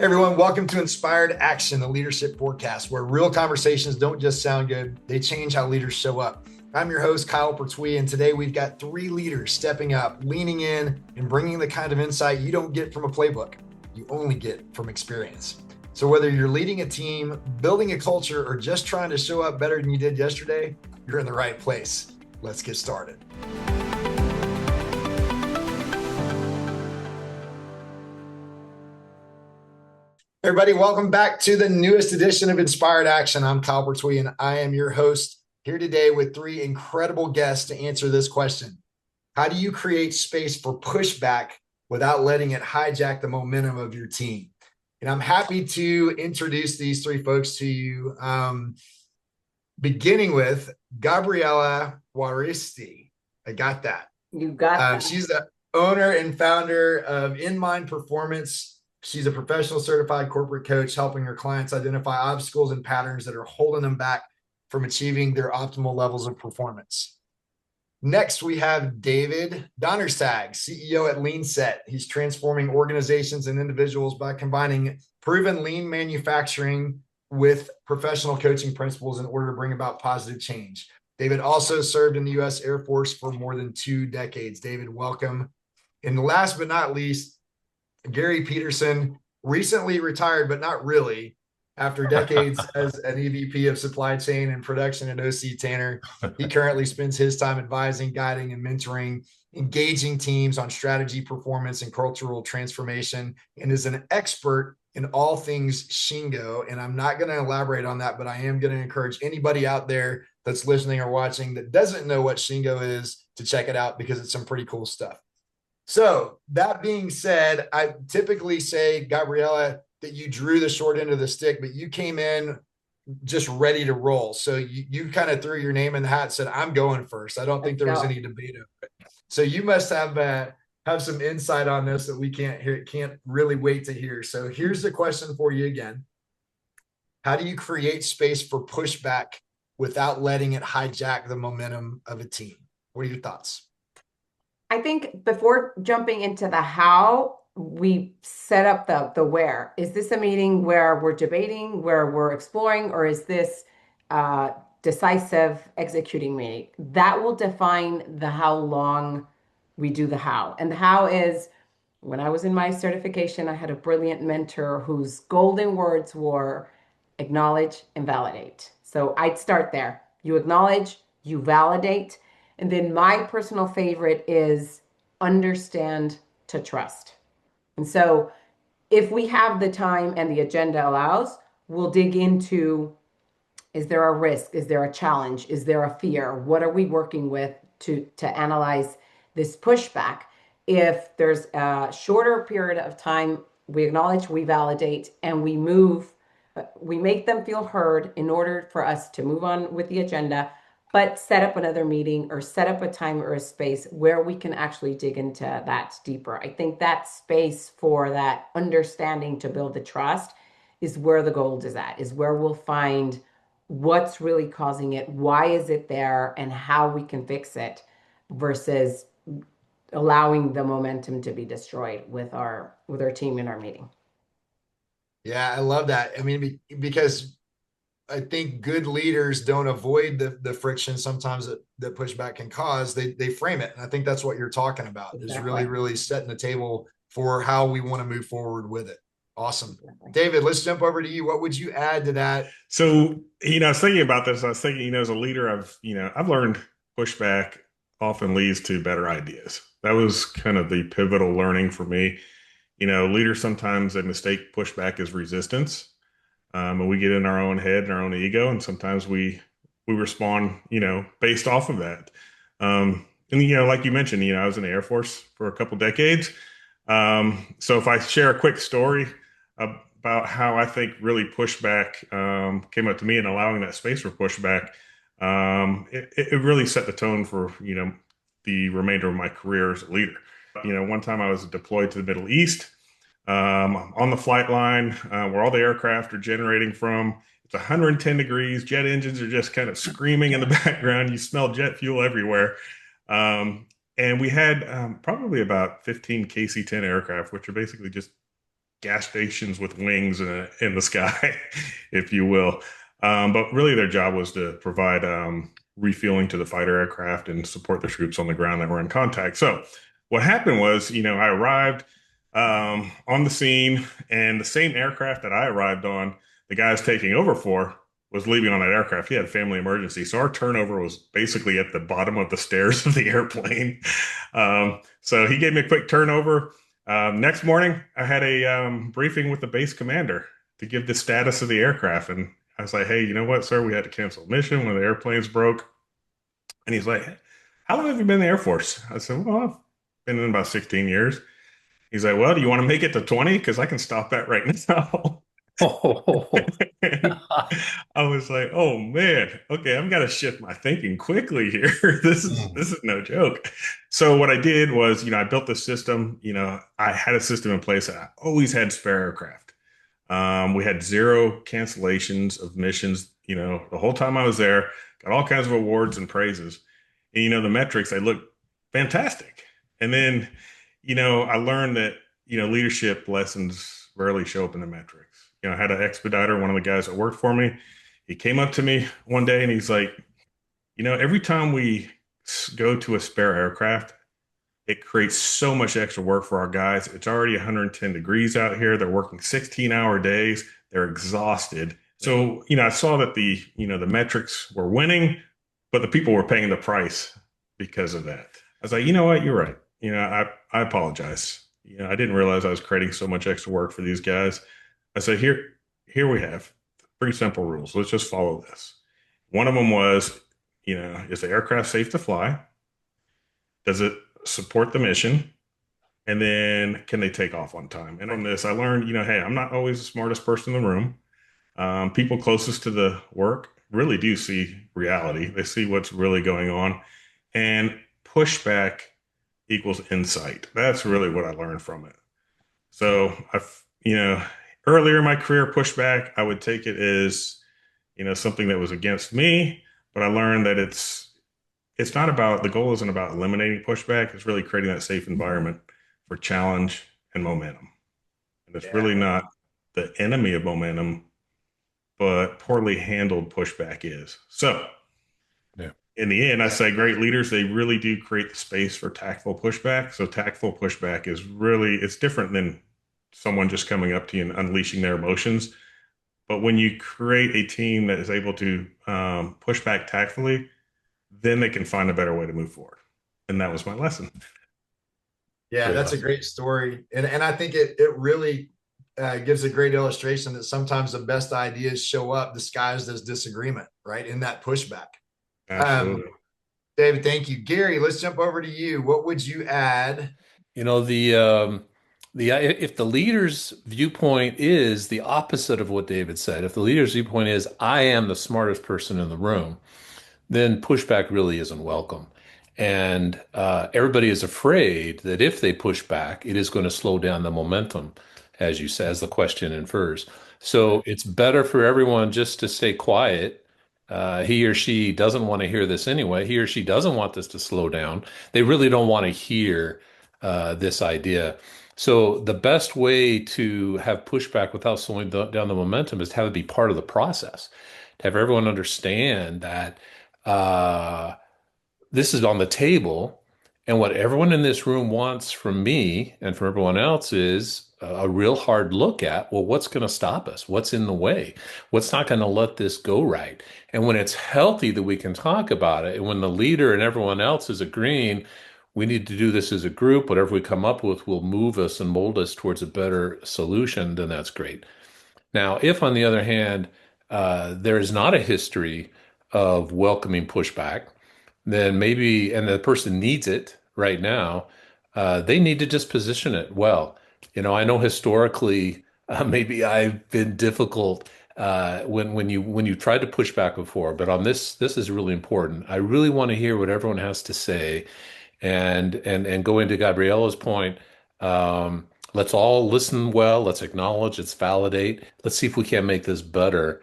Hey everyone, welcome to Inspired Action, the leadership forecast, where real conversations don't just sound good, they change how leaders show up. I'm your host, Kyle Pertuis, and today we've got 3 leaders stepping up, leaning in, and bringing the kind of insight you don't get from a playbook, you only get from experience. So whether you're leading a team, building a culture, or just trying to show up better than you did yesterday, you're in the right place. Let's get started. Everybody, welcome back to the newest edition of Inspired Action. I'm Kyle Pertuis, and I am your host here today with 3 incredible guests to answer this question. How do you create space for pushback without letting it hijack the momentum of your team? And I'm happy to introduce these 3 folks to you, beginning with Gabriella Juaristi. I got that. You got that. She's the owner and founder of inMIND Performance. She's a professional certified corporate coach, helping her clients identify obstacles and patterns that are holding them back from achieving their optimal levels of performance. Next, we have David Donnerstag, CEO at LeanSet. He's transforming organizations and individuals by combining proven lean manufacturing with professional coaching principles in order to bring about positive change. David also served in the U.S. Air Force for more than 2 decades. David, welcome. And last but not least, Gary Peterson, recently retired, but not really, after decades as an EVP of supply chain and production at OC Tanner. He currently spends his time advising, guiding, and mentoring, engaging teams on strategy, performance, and cultural transformation, and is an expert in all things SHINGO. And I'm not going to elaborate on that, but I am going to encourage anybody out there that's listening or watching that doesn't know what SHINGO is to check it out, because it's some pretty cool stuff. So that being said, I typically say, Gabriella, that you drew the short end of the stick, but you came in just ready to roll. So you kind of threw your name in the hat and said, I'm going first. I don't think there was any debate over it. So you must have some insight on this that we can't really wait to hear. So here's the question for you again. How do you create space for pushback without letting it hijack the momentum of a team? What are your thoughts? I think before jumping into the how, we set up the where. Is this a meeting where we're debating, where we're exploring, or is this decisive executing meeting? That will define the how long we do the how. And the how is, when I was in my certification, I had a brilliant mentor whose golden words were acknowledge and validate. So I'd start there. You acknowledge, you validate. And then my personal favorite is understand to trust. And so if we have the time and the agenda allows, we'll dig into, is there a risk? Is there a challenge? Is there a fear? What are we working with to analyze this pushback? If there's a shorter period of time, we acknowledge, we validate, and we move, we make them feel heard in order for us to move on with the agenda, but set up another meeting or set up a time or a space where we can actually dig into that deeper. I think that space for that understanding to build the trust is where the gold is at, is where we'll find what's really causing it, why is it there, and how we can fix it, versus allowing the momentum to be destroyed with our team in our meeting. Yeah, I love that. I mean, because I think good leaders don't avoid the friction sometimes that pushback can cause. They frame it. And I think that's what you're talking about, Exactly. is really, really setting the table for how we want to move forward with it. Awesome. Exactly. David, let's jump over to you. What would you add to that? So, I was thinking about this. I was thinking, as a leader, I've learned pushback often leads to better ideas. That was kind of the pivotal learning for me. Leaders sometimes they mistake pushback as resistance. And we get in our own head and our own ego, and sometimes we respond, based off of that. And like you mentioned, I was in the Air Force for a couple decades. So if I share a quick story about how I think really pushback came up to me and allowing that space for pushback, it really set the tone for the remainder of my career as a leader. One time I was deployed to the Middle East. On the flight line where all the aircraft are generating from. It's 110 degrees. Jet engines are just kind of screaming in the background. You smell jet fuel everywhere. And we had probably about 15 KC-10 aircraft, which are basically just gas stations with wings in the sky, if you will. But really, their job was to provide refueling to the fighter aircraft and support the troops on the ground that were in contact. So, what happened was, I arrived on the scene, and the same aircraft that I arrived on, the guy I was taking over for was leaving on that aircraft. He had a family emergency. So, our turnover was basically at the bottom of the stairs of the airplane. So, he gave me a quick turnover. Next morning, I had a briefing with the base commander to give the status of the aircraft. And I was like, hey, you know what, sir? We had to cancel a mission when the airplanes broke. And he's like, how long have you been in the Air Force? I said, well, I've been in about 16 years. He's like, well, do you want to make it to 20? Because I can stop that right now. Oh, I was like, oh man, okay, I've got to shift my thinking quickly here. This is no joke. So what I did was, I built the system. I had a system in place that I always had spare aircraft. We had zero cancellations of missions, the whole time I was there, got all kinds of awards and praises. And, the metrics, they look fantastic. And then, I learned that, leadership lessons rarely show up in the metrics. I had an expediter, one of the guys that worked for me. He came up to me one day and he's like, every time we go to a spare aircraft, it creates so much extra work for our guys. It's already 110 degrees out here. They're working 16-hour days. They're exhausted. So, I saw that the metrics were winning, but the people were paying the price because of that. I was like, you know what? You're right. I apologize. I didn't realize I was creating so much extra work for these guys. I said, here we have 3 simple rules. Let's just follow this. One of them was, is the aircraft safe to fly? Does it support the mission? And then can they take off on time? And on this, I learned, hey, I'm not always the smartest person in the room. People closest to the work really do see reality. They see what's really going on. And pushback equals insight. That's really what I learned from it. So earlier in my career, pushback, I would take it as, something that was against me, but I learned that it's not about, the goal isn't about eliminating pushback. It's really creating that safe environment for challenge and momentum. And it's really not the enemy of momentum, but poorly handled pushback is. So in the end, I say great leaders, they really do create the space for tactful pushback. So tactful pushback is really, it's different than someone just coming up to you and unleashing their emotions. But when you create a team that is able to push back tactfully, then they can find a better way to move forward. And that was my lesson. Yeah, that's a great story. And I think it really gives a great illustration that sometimes the best ideas show up disguised as disagreement, right? In that pushback. Absolutely. David, thank you. Gary, let's jump over to you. What would you add? If the leader's viewpoint is the opposite of what David said, if the leader's viewpoint is I am the smartest person in the room, then pushback really isn't welcome. And everybody is afraid that if they push back, it is going to slow down the momentum, as you said, as the question infers. So it's better for everyone just to stay quiet. He or she doesn't want to hear this anyway. He or she doesn't want this to slow down. They really don't want to hear this idea. So the best way to have pushback without slowing down the momentum is to have it be part of the process, to have everyone understand that this is on the table, and what everyone in this room wants from me and from everyone else is a real hard look at, well, what's going to stop us? What's in the way? What's not going to let this go right? And when it's healthy that we can talk about it, and when the leader and everyone else is agreeing, we need to do this as a group, whatever we come up with will move us and mold us towards a better solution, then that's great. Now, if on the other hand, there is not a history of welcoming pushback, then maybe, and the person needs it right now, they need to just position it well. I know historically, maybe I've been difficult when you tried to push back before, but on this is really important. I really want to hear what everyone has to say, and going to Gabriella's point, let's all listen well. Let's acknowledge. Let's validate. Let's see if we can make this better.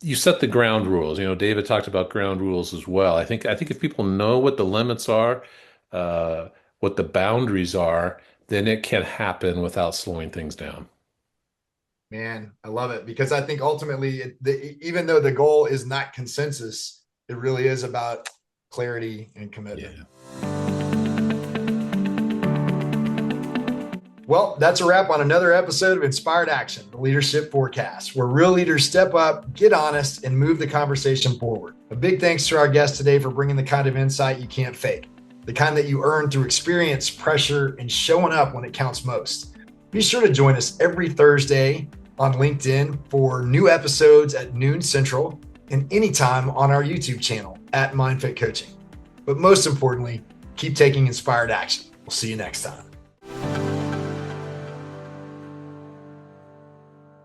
You set the ground rules. David talked about ground rules as well. I think if people know what the limits are, what the boundaries are, then it can happen without slowing things down. Man, I love it, because I think ultimately, even though the goal is not consensus, it really is about clarity and commitment. Yeah. Well, that's a wrap on another episode of Inspired Action, the Leadership Forecast, where real leaders step up, get honest, and move the conversation forward. A big thanks to our guest today for bringing the kind of insight you can't fake, the kind that you earn through experience, pressure, and showing up when it counts most. Be sure to join us every Thursday on LinkedIn for new episodes at noon Central, and anytime on our YouTube channel at MindFit Coaching. But most importantly, keep taking inspired action. We'll see you next time.